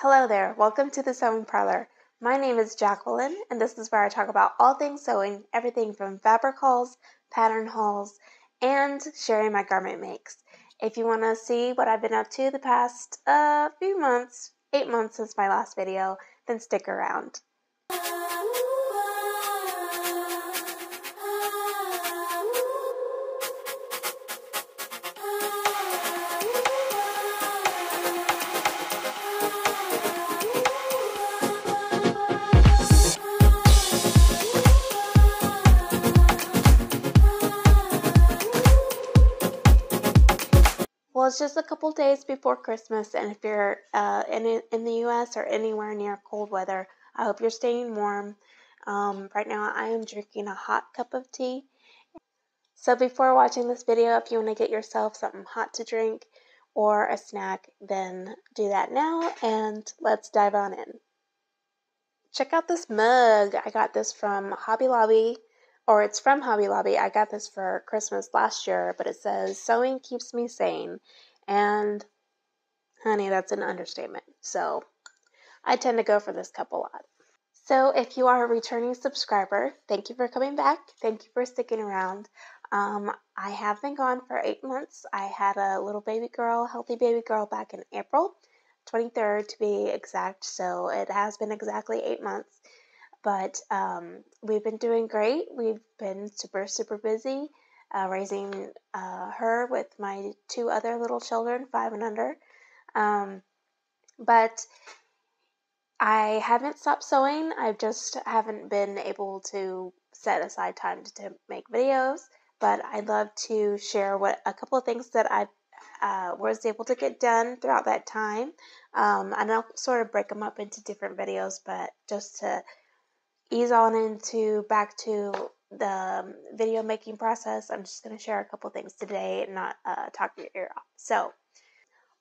Hello there, welcome to the Sewing Parlor. My name is Jacqueline, and this is where I talk about all things sewing, everything from fabric hauls, pattern hauls, and sharing my garment makes. If you want to see what I've been up to the past few months, 8 months since my last video, then stick around. Well, it's just a couple days before Christmas, and if you're in the U.S. or anywhere near cold weather, I hope you're staying warm. Right now, I am drinking a hot cup of tea. So before watching this video, if you want to get yourself something hot to drink or a snack, then do that now, and let's dive on in. Check out this mug. I got this from Hobby Lobby. Or it's from Hobby Lobby. I got this for Christmas last year, but it says, "Sewing keeps me sane." And, honey, that's an understatement. So, I tend to go for this cup a lot. So, if you are a returning subscriber, thank you for coming back. Thank you for sticking around. I have been gone for 8 months. I had a little baby girl, healthy baby girl, back in April 23rd to be exact. So, it has been exactly 8 months. But we've been doing great. We've been super, super busy raising her with my 2 other little children, 5 and under. But I haven't stopped sewing. I just haven't been able to set aside time to make videos. But I'd love to share a couple of things that I was able to get done throughout that time. And I'll sort of break them up into different videos, but just to ease on back to the video making process, I'm just going to share a couple things today and not talk your ear off. So,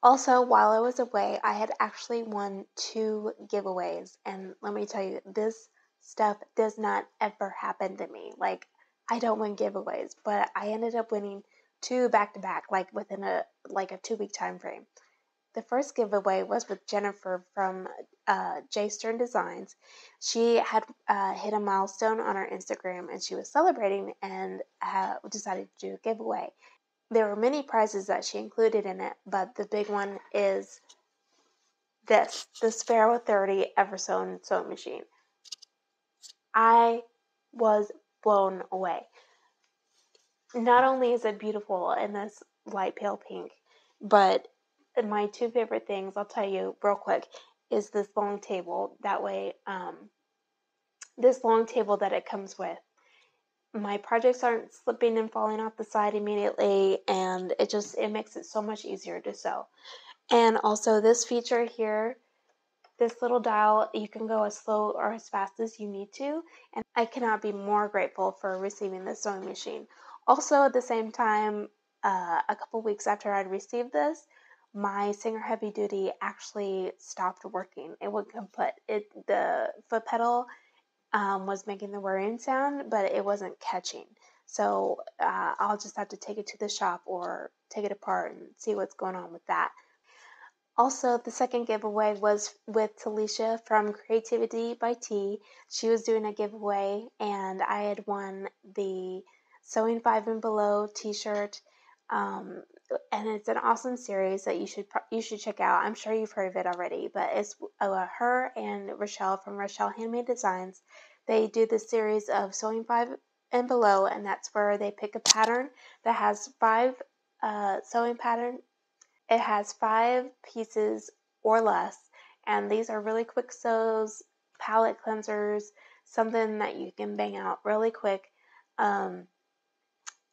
also, while I was away, I had actually won 2 giveaways, and let me tell you, this stuff does not ever happen to me. Like, I don't win giveaways, but I ended up winning 2 back-to-back, like within a 2-week time frame. The first giveaway was with Jennifer from J Stern Designs. She had hit a milestone on her Instagram, and she was celebrating and decided to do a giveaway. There were many prizes that she included in it, but the big one is the Sparrow 30 Eversewn sewing machine. I was blown away. Not only is it beautiful in this light pale pink, but my 2 favorite things, I'll tell you real quick, is this long table. That way, this long table that it comes with, my projects aren't slipping and falling off the side immediately, and it makes it so much easier to sew. And also this feature here, this little dial, you can go as slow or as fast as you need to, and I cannot be more grateful for receiving this sewing machine. Also, at the same time, a couple weeks after I'd received this, my Singer Heavy Duty actually stopped working. It wouldn't kaput. The foot pedal was making the whirring sound, but it wasn't catching. So I'll just have to take it to the shop or take it apart and see what's going on with that. Also, the second giveaway was with Talisha from Creativity by T. She was doing a giveaway, and I had won the Sewing 5 and Below t-shirt. And it's an awesome series that you should check out. I'm sure you've heard of it already, but it's her and Rochelle from Rochelle Handmade Designs. They do this series of Sewing 5 and Below, and that's where they pick a pattern that has 5 sewing pattern. It has 5 pieces or less, and these are really quick sews, palette cleansers, something that you can bang out really quick.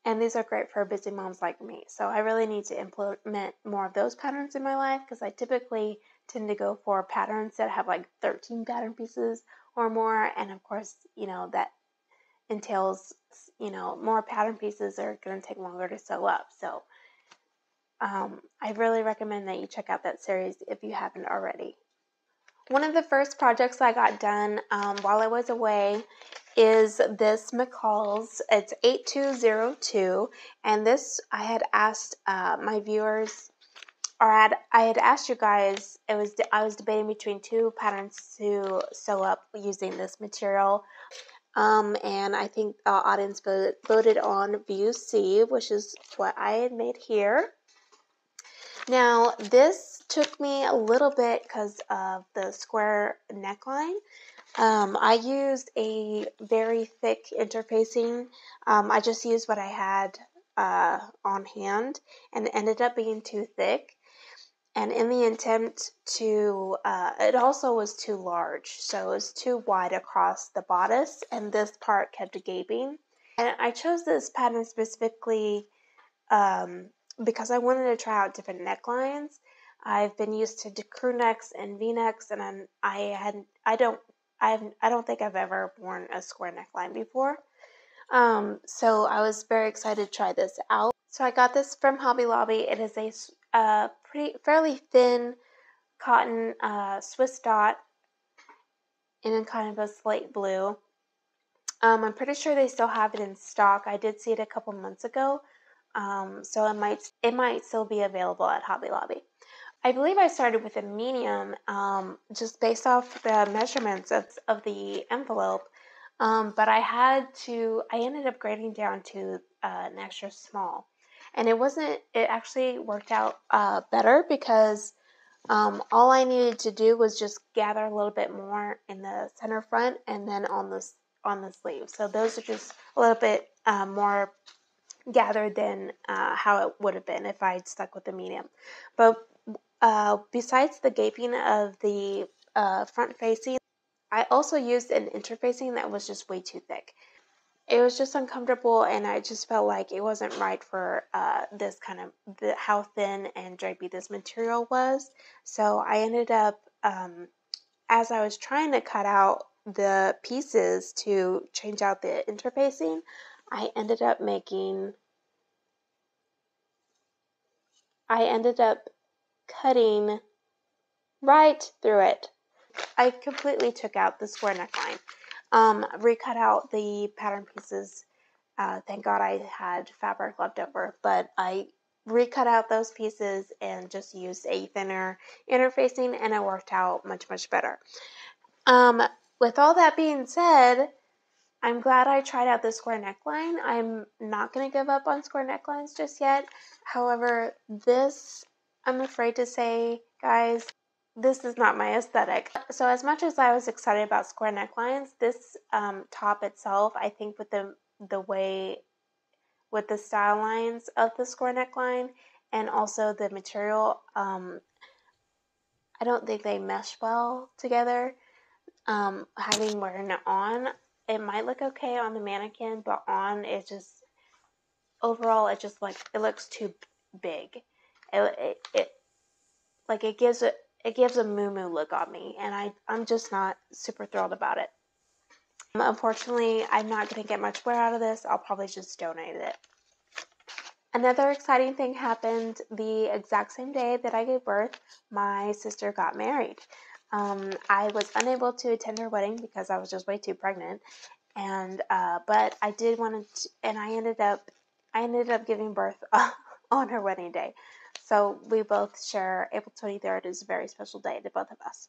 And these are great for busy moms like me. So I really need to implement more of those patterns in my life, because I typically tend to go for patterns that have like 13 pattern pieces or more. And of course, that entails, more pattern pieces are going to take longer to sew up. So I really recommend that you check out that series if you haven't already. One of the first projects I got done while I was away is this McCalls. It's 8202, and this I had asked my viewers I had asked you guys, I was debating between two patterns to sew up using this material. And I think the audience voted on view C, which is what I had made here. Now, this took me a little bit because of the square neckline. I used a very thick interfacing. I just used what I had on hand, and it ended up being too thick. And in the attempt to, it also was too large, so it was too wide across the bodice, and this part kept gaping. And I chose this pattern specifically because I wanted to try out different necklines. I've been used to crew necks and V-necks, and I don't think I've ever worn a square neckline before. So I was very excited to try this out. So I got this from Hobby Lobby. It is a fairly thin cotton Swiss dot in a kind of a slate blue. I'm pretty sure they still have it in stock. I did see it a couple months ago, so it might still be available at Hobby Lobby. I believe I started with a medium, just based off the measurements of the envelope. But I ended up grading down to an extra small. And it actually worked out better because all I needed to do was just gather a little bit more in the center front and then on the sleeve. So those are just a little bit more gathered than how it would have been if I'd stuck with the medium. But besides the gaping of the front facing, I also used an interfacing that was just way too thick. It was just uncomfortable, and I just felt like it wasn't right for this kind of how thin and drapey this material was. So I ended up, as I was trying to cut out the pieces to change out the interfacing, I ended up cutting right through it. I completely took out the square neckline. Recut out the pattern pieces. Thank God I had fabric left over, but I recut out those pieces and just used a thinner interfacing, and it worked out much, much better. With all that being said, I'm glad I tried out the square neckline. I'm not going to give up on square necklines just yet. However, I'm afraid to say, guys, this is not my aesthetic. So as much as I was excited about square necklines, this top itself, I think with the style lines of the square neckline and also the material, I don't think they mesh well together. Having worn it on, it might look okay on the mannequin, but on it just overall it looks too big. It gives a moo look on me, and I'm just not super thrilled about it. Unfortunately, I'm not going to get much wear out of this. I'll probably just donate it. Another exciting thing happened the exact same day that I gave birth. My sister got married. I was unable to attend her wedding because I was just way too pregnant, and but I did want to, and I ended up giving birth on her wedding day. So we both share April 23rd is a very special day to both of us.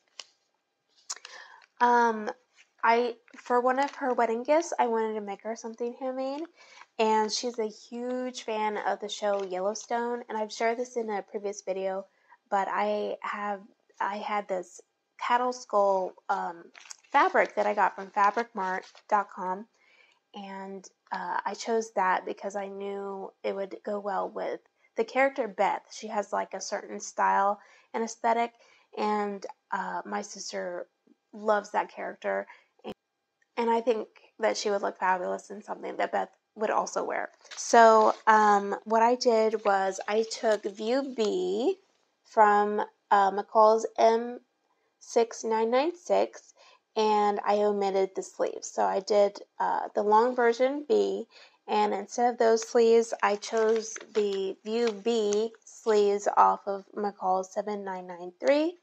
For one of her wedding gifts, I wanted to make her something handmade, and she's a huge fan of the show Yellowstone, and I've shared this in a previous video, but I had this cattle skull fabric that I got from fabricmart.com, and I chose that because I knew it would go well with the character Beth. She has like a certain style and aesthetic, and my sister loves that character, and I think that she would look fabulous in something that Beth would also wear. So what I did was I took View B from McCalls M6996, and I omitted the sleeves. So I did the long version B, and instead of those sleeves, I chose the View B sleeves off of McCalls 7993,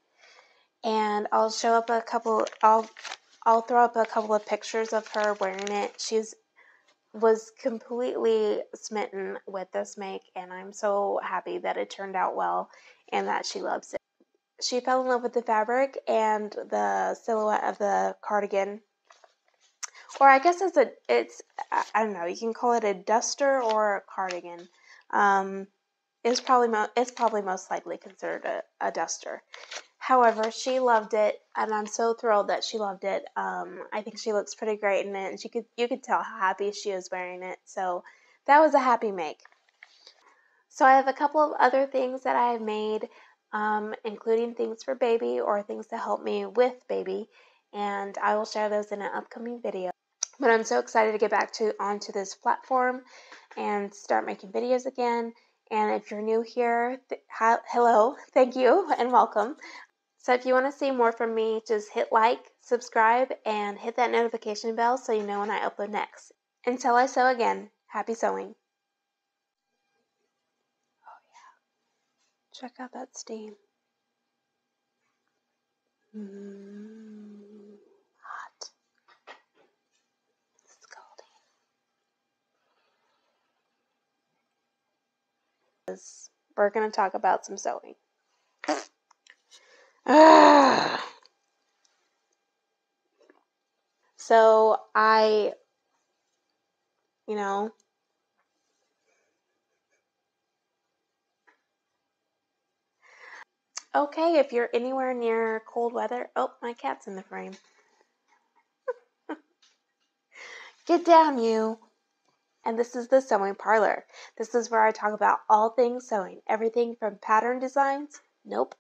and I'll throw up a couple of pictures of her wearing it. She's was completely smitten with this make, and I'm so happy that it turned out well and that she loves it. She fell in love with the fabric and the silhouette of the cardigan, or I guess I don't know, you can call it a duster or a cardigan. It's probably most likely considered a duster. However, she loved it, and I'm so thrilled that she loved it. I think she looks pretty great in it, and you could tell how happy she is wearing it. So that was a happy make. So I have a couple of other things that I have made, including things for baby or things to help me with baby, and I will share those in an upcoming video. But I'm so excited to get back onto this platform and start making videos again. And if you're new here, hello, thank you, and welcome. So if you want to see more from me, just hit like, subscribe, and hit that notification bell so you know when I upload next. Until I sew again, happy sewing. Oh yeah, check out that steam. Hot. Scalding. We're going to talk about some sewing. So okay, if you're anywhere near cold weather, oh, my cat's in the frame. Get down, you. And this is the sewing parlor. This is where I talk about all things sewing, everything from pattern designs, nope,